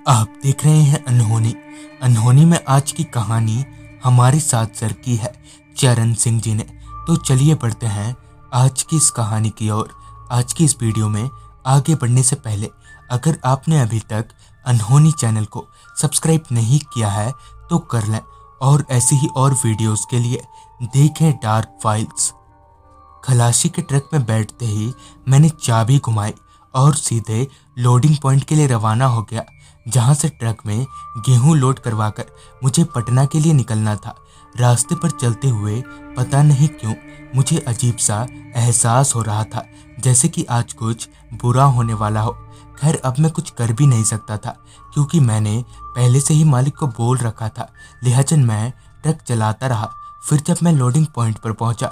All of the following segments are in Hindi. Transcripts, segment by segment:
आप देख रहे हैं अनहोनी। अनहोनी में आज की कहानी हमारे साथ सर की है चरण सिंह जी ने। तो चलिए बढ़ते हैं आज की इस कहानी की ओर। आज की इस वीडियो में आगे बढ़ने से पहले अगर आपने अभी तक अनहोनी चैनल को सब्सक्राइब नहीं किया है तो कर लें, और ऐसे ही और वीडियोस के लिए देखें डार्क फाइल्स। खलासी के ट्रक में बैठते ही मैंने चाबी घुमाई और सीधे लोडिंग पॉइंट के लिए रवाना हो गया, जहां से ट्रक में गेहूं लोड करवाकर मुझे पटना के लिए निकलना था। रास्ते पर चलते हुए पता नहीं क्यों मुझे अजीब सा एहसास हो रहा था, जैसे कि आज कुछ बुरा होने वाला हो। खैर, अब मैं कुछ कर भी नहीं सकता था क्योंकि मैंने पहले से ही मालिक को बोल रखा था, लिहाजा मैं ट्रक चलाता रहा। फिर जब मैं लोडिंग पॉइंट पर पहुंचा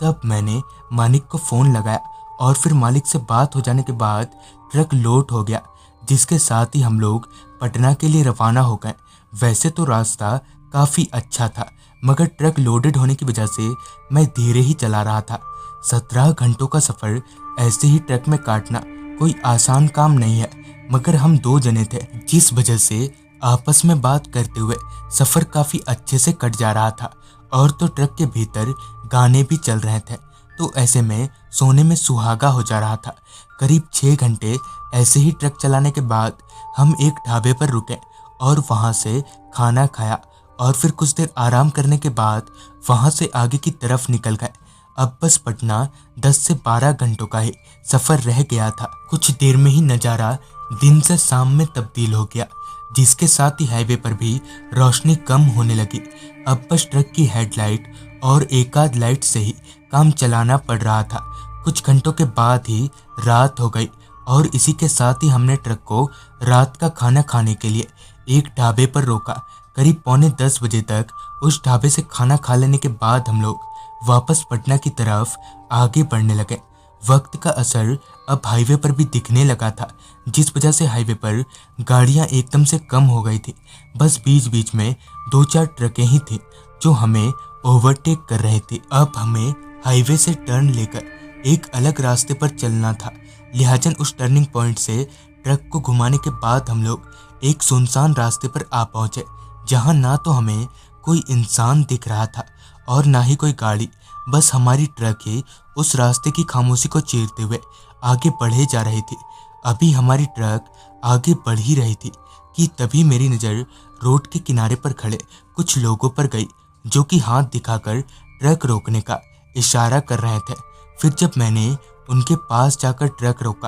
तब मैंने मालिक को फ़ोन लगाया और फिर मालिक से बात हो जाने के बाद ट्रक लोड हो गया, जिसके साथ ही हम लोग पटना के लिए रवाना हो गए। वैसे तो रास्ता काफ़ी अच्छा था, मगर ट्रक लोडेड होने की वजह से मैं धीरे ही चला रहा था। 17 घंटों का सफ़र ऐसे ही ट्रक में काटना कोई आसान काम नहीं है, मगर हम 2 जने थे, जिस वजह से आपस में बात करते हुए सफ़र काफ़ी अच्छे से कट जा रहा था। और तो ट्रक के भीतर गाने भी चल रहे थे, तो ऐसे में सोने में सुहागा हो जा रहा था। करीब 6 घंटे ऐसे ही ट्रक चलाने के बाद हम एक ढाबे पर रुके और वहां से खाना खाया, और फिर कुछ देर आराम करने के बाद वहां से आगे की तरफ निकल गए। अब बस पटना 10 से 12 घंटों का ही सफ़र रह गया था। कुछ देर में ही नज़ारा दिन से शाम में तब्दील हो गया, जिसके साथ ही हाईवे पर भी रोशनी कम होने लगी। अब बस ट्रक की हेडलाइट और एक आध लाइट से ही काम चलाना पड़ रहा था। कुछ घंटों के बाद ही रात हो गई और इसी के साथ ही हमने ट्रक को रात का खाना खाने के लिए एक ढाबे पर रोका। करीब 9:45 बजे तक उस ढाबे से खाना खा लेने के बाद हम लोग वापस पटना की तरफ आगे बढ़ने लगे। वक्त का असर अब हाईवे पर भी दिखने लगा था, जिस वजह से हाईवे पर गाड़ियां एकदम से कम हो गई थी। बस बीच बीच में 2-4 ट्रकें ही थी जो हमें ओवरटेक कर रहे थे। अब हमें हाईवे से टर्न लेकर एक अलग रास्ते पर चलना था, लिहाजा उस टर्निंग पॉइंट से ट्रक को घुमाने के बाद हम लोग एक सुनसान रास्ते पर आ पहुंचे, जहां ना तो हमें कोई इंसान दिख रहा था और ना ही कोई गाड़ी। बस हमारी ट्रक ही उस रास्ते की खामोशी को चीरते हुए आगे बढ़े जा रही थी। अभी हमारी ट्रक आगे बढ़ ही रही थी कि तभी मेरी नज़र रोड के किनारे पर खड़े कुछ लोगों पर गई, जो कि हाथ दिखाकर ट्रक रोकने का इशारा कर रहे थे। फिर जब मैंने उनके पास जाकर ट्रक रोका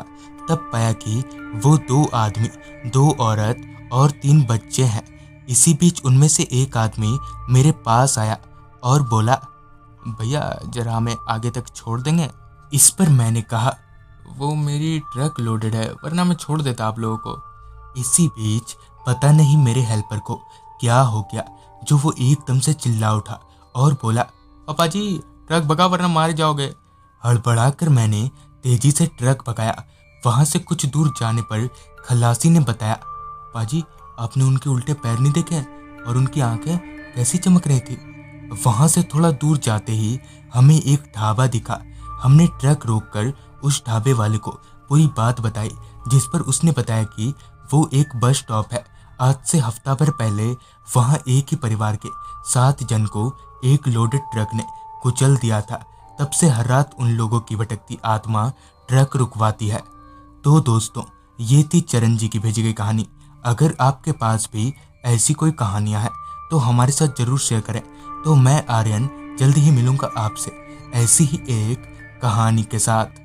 तब पाया कि वो 2 आदमी, 2 औरत और 3 बच्चे हैं। इसी बीच उनमें से एक आदमी मेरे पास आया और बोला, भैया जरा हमें आगे तक छोड़ देंगे। इस पर मैंने कहा, वो मेरी ट्रक लोडेड है, वरना मैं छोड़ देता आप लोगों को। इसी बीच पता नहीं मेरे हेल्पर को क्या हो गया, जो वो एकदम से चिल्ला उठा और बोला, पापा जी ट्रक भगा वरना मारे जाओगे। हड़बड़ाकर मैंने तेजी से ट्रक भगाया। वहां से कुछ दूर जाने पर खलासी ने बताया, पाजी आपने उनके उल्टे पैर नहीं देखे और उनकी आंखें कैसी चमक रही थी। वहां से थोड़ा दूर जाते ही हमें एक ढाबा दिखा। हमने ट्रक रोककर उस ढाबे वाले को पूरी बात बताई, जिस पर उसने बताया कि वो एक बस स्टॉप है। आज से हफ्ता भर पहले वहां एक ही परिवार के 7 जन को एक लोडेड ट्रक ने कुचल दिया था। तब से हर रात उन लोगों की भटकती आत्मा ट्रक रुकवाती है। तो दोस्तों, ये थी चरण जी की भेजी गई कहानी। अगर आपके पास भी ऐसी कोई कहानियां हैं तो हमारे साथ जरूर शेयर करें। तो मैं आर्यन जल्दी ही मिलूंगा आपसे ऐसी ही एक कहानी के साथ।